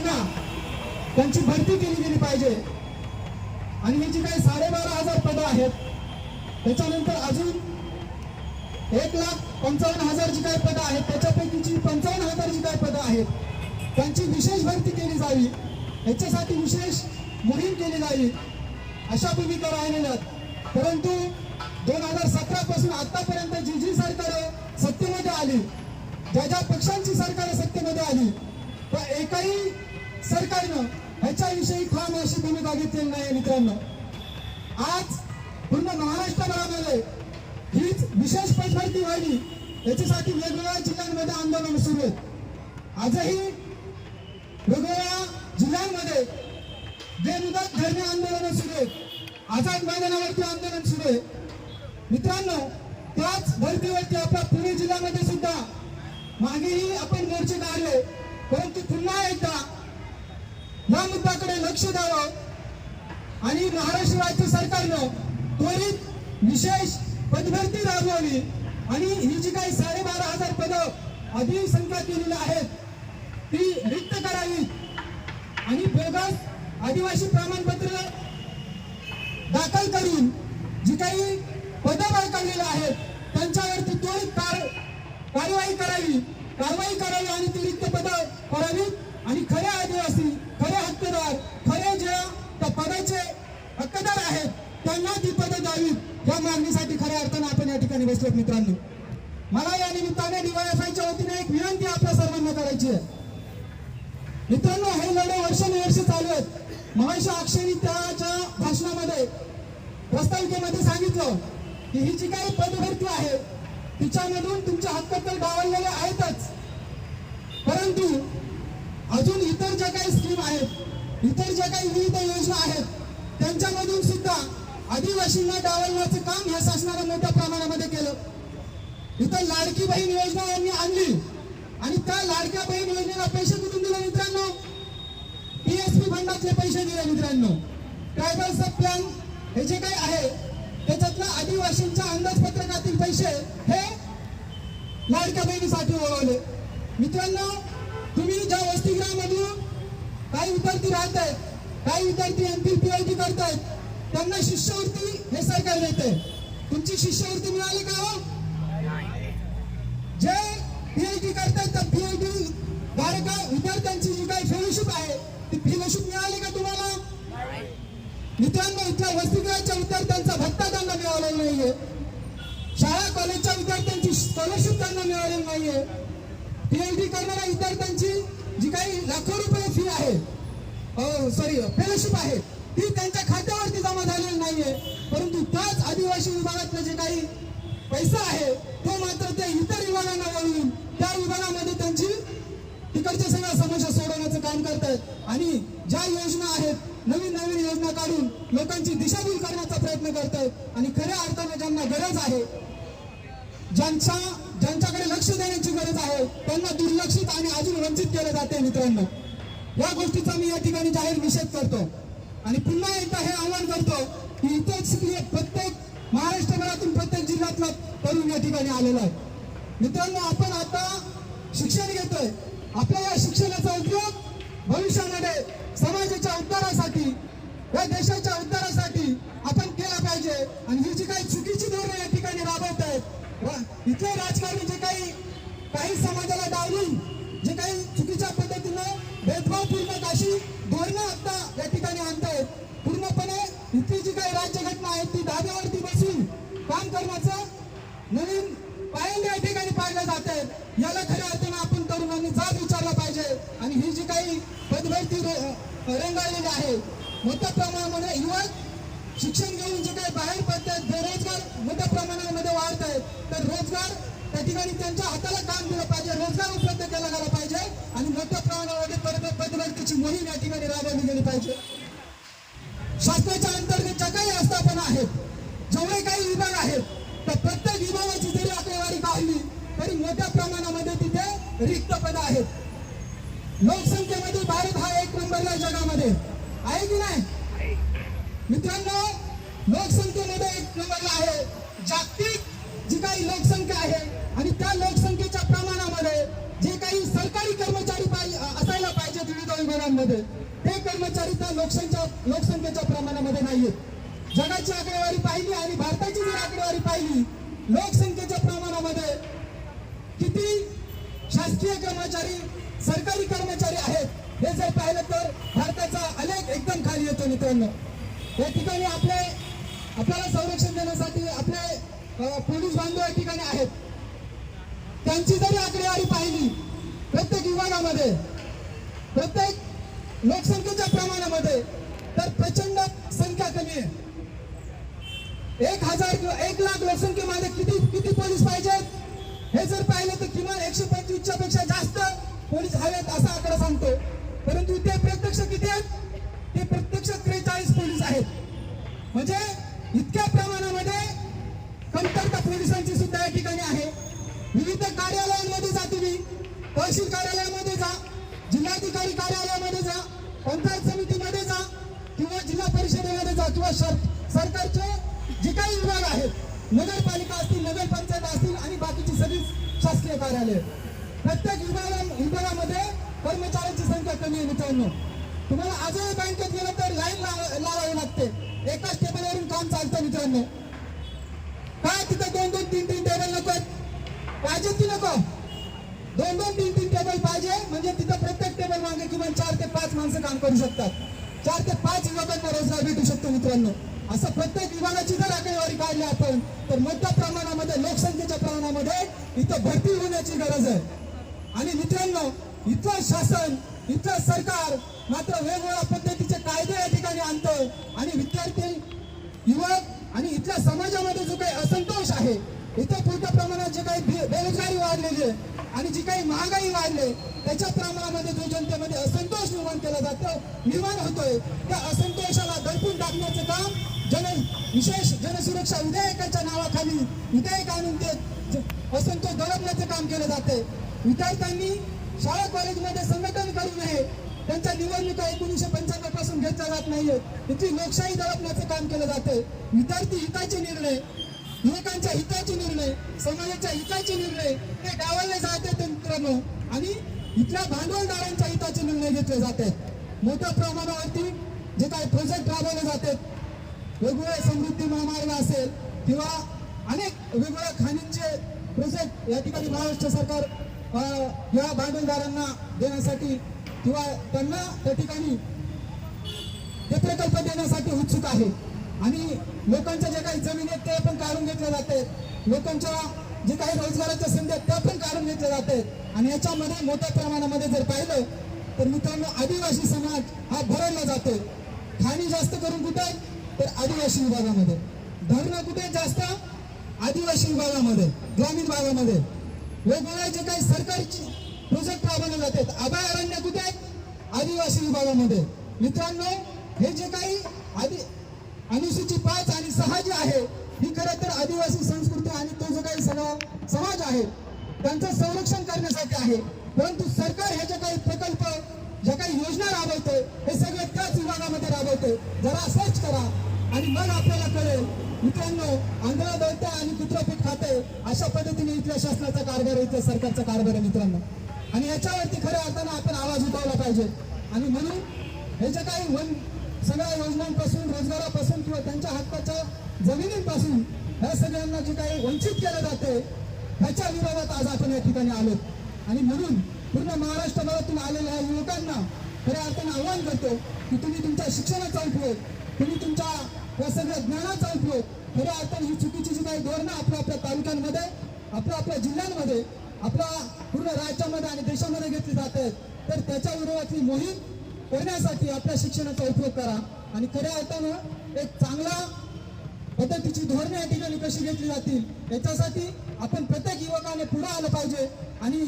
उद्योजकांना त्यांची भरती केली गेली पाहिजे। आणि ही जी काही 12,500 पदं आहेत त्याच्यानंतर अजून 1,55,000 जी काही पदं आहेत त्याच्यापैकीची 55,000 जी काही पदं आहेत त्यांची विशेष भरती केली जावी, याच्यासाठी विशेष मोहीम केली जावी अशा भूमिका राहिलेल्या आहेत। परंतु 2017 पासून आतापर्यंत जी जी सरकार सत्तेमध्ये आली, ज्या ज्या पक्षांची सरकार सत्तेमध्ये आली, तर एकाही सरकारनं ह्याच्याविषयी ठाम अशी भूमिका घेतलेली नाही मित्रांनो। आज पूर्ण महाराष्ट्रभरामध्ये हीच विशेष पदभरती व्हावी याच्यासाठी वेगवेगळ्या जिल्ह्यांमध्ये आंदोलन सुरू आहेत। आजही वेगवेगळ्या जिल्ह्यांमध्ये बेमुदत धरणे आंदोलन सुरू आहेत, आझाद मैदानावरती आंदोलन सुरू आहे मित्रांनो। त्याच भरतीवरती आपल्या पुणे जिल्ह्यामध्ये सुद्धा मागेही आपण मोर्चे काढले, परंतु पुन्हा एकदा या मुद्द्याकडे लक्ष द्यावं आणि महाराष्ट्र राज्य सरकारनं त्वरित विशेष पदभरती राबवावी आणि ही जी काही 12,500 पदं अधिसंख्या केलेली आहेत ती रिक्त करावी आणि बोगस आदिवासी प्रमाणपत्र दाखल करून जी काही पदं बळकावलेली आहेत त्यांच्यावरती त्वरित कारवाई करावी आणि ती रिक्त पदं करावी आणि खरे आदिवासी, खरे हक्कदार, खरे जे त्या पदाचे हक्कदार आहेत त्यांना ती पदं द्यावीत या मागणीसाठी खऱ्या अर्थानं आपण या ठिकाणी बसलोत मित्रांनो। मला या निमित्ताने DYFIच्या वतीने एक विनंती आपल्या सर्वांना करायची आहे मित्रांनो। हे लढे वर्षानुवर्ष चालू आहेत। महाशय अक्षयनी त्याच्या भाषणामध्ये प्रस्ताविकेमध्ये सांगितलं की ही जी काही पदभरती आहे तिच्यामधून तुमचे हक्क तर डावललेले आहेतच, परंतु अजून इतर ज्या काही स्कीम आहेत, इतर ज्या काही विविध योजना आहेत त्यांच्यामधून सुद्धा आदिवासींना डावलण्याचं काम या शासनाने मोठ्या प्रमाणामध्ये केलं। इथं लाडकी बहीण योजना यांनी आणली आणि त्या लाडक्या बहीण योजनेला पैसे कुठून दिले मित्रांनो? PSP फंडातले पैसे दिले मित्रांनो। ट्रायबल सब प्लॅन हे जे काही आहे त्याच्यातलं आदिवासींच्या अंदाजपत्रकातील पैसे हे लाडक्या बहिणीसाठी वळवले मित्रांनो। तुम्ही ज्या वसतिगृहामधून काही विद्यार्थी राहत आहेत, काही विद्यार्थी MPhil PhD करतायत, त्यांना शिष्यवृत्ती हे सरकार देते। तुमची शिष्यवृत्ती मिळाली का हो? जे PhD करतायत त्या PhD धारक विद्यार्थ्यांची जी काही फेलोशिप आहे ती फेलोशिप मिळाली का तुम्हाला मित्रांनो? इथल्या वसतिगृहाच्या विद्यार्थ्यांचा भत्ता त्यांना मिळालेला नाहीये, शाळा कॉलेजच्या विद्यार्थ्यांची स्कॉलरशिप त्यांना मिळालेली नाहीये, PhD करणाऱ्या विद्यार्थ्यांची जी काही लाखो रुपये फी आहे फेलोशिप आहे ती त्यांच्या खात्यावरती जमा झालेली नाहीये, परंतु त्याच आदिवासी विभागातलं जे काही पैसा आहे तो मात्र ते इतर विभागांना वळवून त्या विभागामध्ये त्यांची तिकडच्या सगळ्या समस्या सोडवण्याचं काम करतायत आणि ज्या योजना आहेत नवीन नवीन योजना काढून लोकांची दिशाभूल करण्याचा प्रयत्न करतायत आणि खऱ्या अर्थाने ज्यांना गरज आहे, ज्यांच्याकडे लक्ष देण्याची गरज आहे त्यांना दुर्लक्षित आणि अजून वंचित केले जाते मित्रांनो। या गोष्टीचा मी या ठिकाणी जाहीर निषेध करतो आणि पुन्हा एकदा हे आवाहन करतो की इथेच प्रत्येक महाराष्ट्रभरातून प्रत्येक जिल्ह्यातला तरुण या ठिकाणी आलेला आहे मित्रांनो। आपण आता शिक्षण घेतोय, आपल्या या शिक्षणाचा उपयोग भविष्यामध्ये समाजाच्या उद्धारासाठी, या देशाच्या उद्धारासाठी आपण केला पाहिजे आणि ही जी काही चुकीची धोरणं या ठिकाणी राबवत आहेत इथले राजकारणी जे काही समाजाला डावलून जे काही चुकीच्या पद्धतीनं भेदभावपूर्ण अशी धोरणं आता या ठिकाणी आणतायत, पूर्णपणे इथली जी काही राज्यघटना आहे ती धाब्यावरती बसून काम करण्याचं नवीन पायंडे या ठिकाणी पाडले जात आहेत। याला खऱ्या अर्थानं आपण तरुणांनी जाब विचारला पाहिजे आणि ही जी काही पदभरती रेंगाळलेली आहे मोठ्या प्रमाणामध्ये युवक शिक्षण घेऊन जे काही बाहेर पडतात, बेरोजगार मोठ्या प्रमाणामध्ये वाढत आहेत, तर रोजगार त्या ठिकाणी त्यांच्या हाताला काम दिलं पाहिजे, रोजगार उपलब्ध केला गेला पाहिजे आणि मोठ्या प्रमाणामध्ये पदभरतीची मोहीम या ठिकाणी राबवली गेली पाहिजे। शासनाच्या अंतर्गत ज्या काही आस्थापना आहेत, जेवढे काही विभाग आहेत, तर प्रत्येक विभागाची जरी आकडेवारी काढली तरी मोठ्या प्रमाणामध्ये तिथे रिक्त पदं आहेत। लोकसंख्येमध्ये भारत हा 1 नंबरला जगामध्ये आहे की नाही मित्रांनो? लोकसंख्येमध्ये 1 नंबरला आहे। जागतिक जी काही लोकसंख्या आहे आणि त्या लोकसंख्येच्या प्रमाणामध्ये जे काही सरकारी कर्मचारी असायला पाहिजेत विविध विभागांमध्ये ते कर्मचारी त्या लोकसंख्येच्या प्रमाणामध्ये नाहीयेत। जगाची आकडेवारी पाहिली आणि भारताची जर आकडेवारी पाहिली, लोकसंख्येच्या प्रमाणामध्ये किती शासकीय कर्मचारी, सरकारी कर्मचारी आहेत हे जर पाहिलं तर भारताचा आलेख एकदम खाली येतो मित्रांनो। या ठिकाणी आपल्याला संरक्षण देण्यासाठी आपले पोलीस बांधव या ठिकाणी आहेत। त्यांची जरी आकडेवारी पाहिली प्रत्येक विभागामध्ये, प्रत्येक लोकसंख्येच्या प्रमाणामध्ये, तर प्रचंड संख्या कमी आहे। 1 लाख लोकसंख्येमध्ये किती पोलीस पाहिजेत हे जर पाहिलं तर किमान 125 पेक्षा जास्त पोलीस हवेत असा आकडा सांगतो। परंतु ते प्रत्यक्ष किती आहेत? ते प्रत्यक्ष 43 पोलीस आहेत। म्हणजे इतक्या प्रमाणामध्ये कमतरता पोलिसांची सुद्धा या ठिकाणी आहे। विविध कार्यालयांमध्ये जा, तुम्ही तहसील कार्यालयामध्ये जा, जिल्हाधिकारी कार्यालयामध्ये जा, पंचायत समितीमध्ये जा किंवा जिल्हा परिषदेमध्ये जा किंवा सरकारचे जे काही विभाग आहेत, नगरपालिका असतील, नगरपंचायत असतील आणि बाकीची सगळी शासकीय कार्यालय, प्रत्येक विभागामध्ये कर्मचाऱ्यांची संख्या कमी आहे मित्रांनो। तुम्हाला आजही बँकेत गेलं तर लाईन लावावी लागते, एकाच टेबलवरून काम चालतं मित्रांनो। काय तिथं 2-2, 3-3 टेबल नको पाहिजे की नको? 2-2, 3-3 टेबल पाहिजे, म्हणजे तिथं प्रत्येक टेबल मागे किमान 4 ते 5 माणसं काम करू शकतात। 4 ते 5 विभागांना रोजगार भेटू शकतो मित्रांनो। असं प्रत्येक विभागाची जर आकडेवारी काढली आपण तर मोठ्या प्रमाणामध्ये, लोकसंख्येच्या प्रमाणामध्ये इथं भरती होण्याची गरज आहे। आणि मित्रांनो, इथलं शासन, इथलं सरकार मात्र वेगवेगळ्या पद्धतीचे कायदे या ठिकाणी आणतं आणि विद्यार्थी, युवक आणि इथल्या समाजामध्ये जो काही असंतोष आहे, इथं मोठ्या प्रमाणात जे काही बेरोजगारी वाढलेली आहे आणि जी काही महागाई वाढली त्याच्या प्रमाणामध्ये जो जनतेमध्ये असंतोष निर्माण होतोय, त्या असंतोषाला दडपून टाकण्याचं काम विशेष जनसुरक्षा विधेयकाच्या नावाखाली विधेयक आणून ते असंतोष दडपण्याचं काम केलं जाते। विद्यार्थ्यांनी शाळा कॉलेजमध्ये संघटन करू नये, त्यांच्या निवडणुका 1995 पासून घेतल्या जात नाहीये, तिथली लोकशाही दडपण्याचं काम केलं जाते। विद्यार्थी हिताचे निर्णय, युवकांच्या हिताचे निर्णय, समाजाच्या हिताचे निर्णय ते डावलले जाते मित्रांनो आणि इथल्या भांडवलदारांच्या हिताचे निर्णय घेतले जातात। मोठ्या प्रमाणावरती जे काही प्रोजेक्ट राबवले जातात, वेगवेगळे समृद्धी महामार्ग असेल किंवा अनेक वेगवेगळ्या खाणींचे प्रोजेक्ट या ठिकाणी महाराष्ट्र सरकार या भांडवलदारांना देण्यासाठी किंवा त्यांना त्या ठिकाणी ते प्रकल्प देण्यासाठी उत्सुक आहे। आणि लोकांच्या जे काही जमिनी आहेत ते पण काढून घेतल्या जातात, लोकांच्या जे काही रोजगाराच्या संधी आहेत त्या पण काढून घेतल्या जातात। आणि याच्यामध्ये मोठ्या प्रमाणामध्ये जर पाहिलं तर मित्रांनो, आदिवासी समाज हा भरवला जातोय। खाणी जास्त करून कुठे तर आदिवासी विभागामध्ये, धरणं कुठे जास्त आदिवासी विभागामध्ये, ग्रामीण भागामध्ये, वेगवेगळे जे काही सरकारी प्रोजेक्ट राबवले जातात, अभयारण्य कुठे आदिवासी विभागामध्ये। मित्रांनो, हे जे काही अनुसूचित 5 आणि 6 जे आहे ही खरं तर आदिवासी संस्कृती आणि तो जो काही सगळा समाज आहे त्यांचं संरक्षण करण्यासाठी आहे। परंतु सरकार हे जे काही प्रकल्प, ज्या काही योजना राबवतोय हे सगळे त्याच विभागामध्ये राबवतोय। जरा सर्च करा आणि मग आपल्याला कळेल मित्रांनो, आंधळा दळते आणि कुत्रा पीठ खाते अशा पद्धतीने इथल्या शासनाचा कारभार आहे, इथल्या सरकारचा कारभार आहे मित्रांनो। आणि याच्यावरती खऱ्या अर्थानं आपण आवाज उठवला पाहिजे। आणि म्हणून हे जे काही सगळ्या योजनांपासून, रोजगारापासून किंवा त्यांच्या हक्काच्या जमिनींपासून ह्या सगळ्यांना जे काही वंचित केलं जाते ह्याच्या विरोधात आज आपण या ठिकाणी आलो। आणि म्हणून पूर्ण महाराष्ट्रभरातून आलेल्या ह्या युवकांना खऱ्या अर्थानं आव्हान करतो की तुम्ही तुमच्या शिक्षणाचा उपयोग, तुम्ही तुमच्या या सगळ्या ज्ञानाचा उपयोग खऱ्या अर्थानं ही चुकीची जी काही धोरणं आपल्या तालुक्यांमध्ये, आपल्या जिल्ह्यांमध्ये, आपल्या पूर्ण राज्यामध्ये आणि देशामध्ये घेतली जात आहेत, तर त्याच्या विरोधातली मोहीम करण्यासाठी आपल्या शिक्षणाचा उपयोग करा। आणि खऱ्या अर्थानं एक चांगला पद्धतीची धोरणे या ठिकाणी कशी घेतली जातील याच्यासाठी आपण प्रत्येक युवकाने पुढे आलं पाहिजे आणि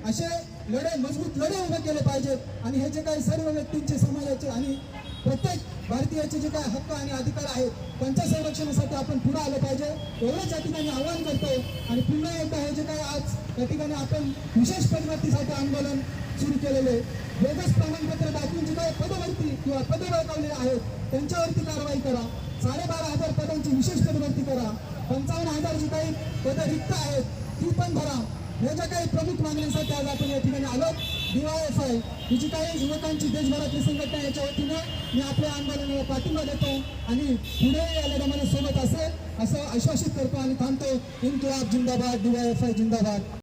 असे मजबूत लढे उभे केले पाहिजेत। आणि हे जे काही सर्व व्यक्तींचे, समाजाचे आणि प्रत्येक भारतीयाचे जे काही हक्क आणि अधिकार आहेत त्यांच्या संरक्षणासाठी आपण पुढे आलं पाहिजे, एवढंच या ठिकाणी आवाहन करतो। आणि पुन्हा एकदा हे जे काही आज या ठिकाणी आपण विशेष पदभरतीसाठी आंदोलन सुरू केलेले, बोगस प्रमाणपत्र दाखवून जे काही पदभरती किंवा पदे बळकावलेले आहेत त्यांच्यावरती कारवाई करा। 12,500 पदांची विशेष पदभरती करा। 55,000 जी काही पदं रिक्त आहेत ती पण भरा। या ज्या काही प्रमुख मागण्यांसाठी आज आपण या ठिकाणी आलो. DYFI ही जी काही युवकांची देशभरातली संघटना आहे, याच्या वतीनं मी आपल्या आंदोलनाला पाठिंबा देतो आणि पुढे या लढ्यामध्ये सोबत असेल असं आश्वासित करतो आणि थांबतो. इन्क्लाब जिंदाबाद, DYFI जिंदाबाद.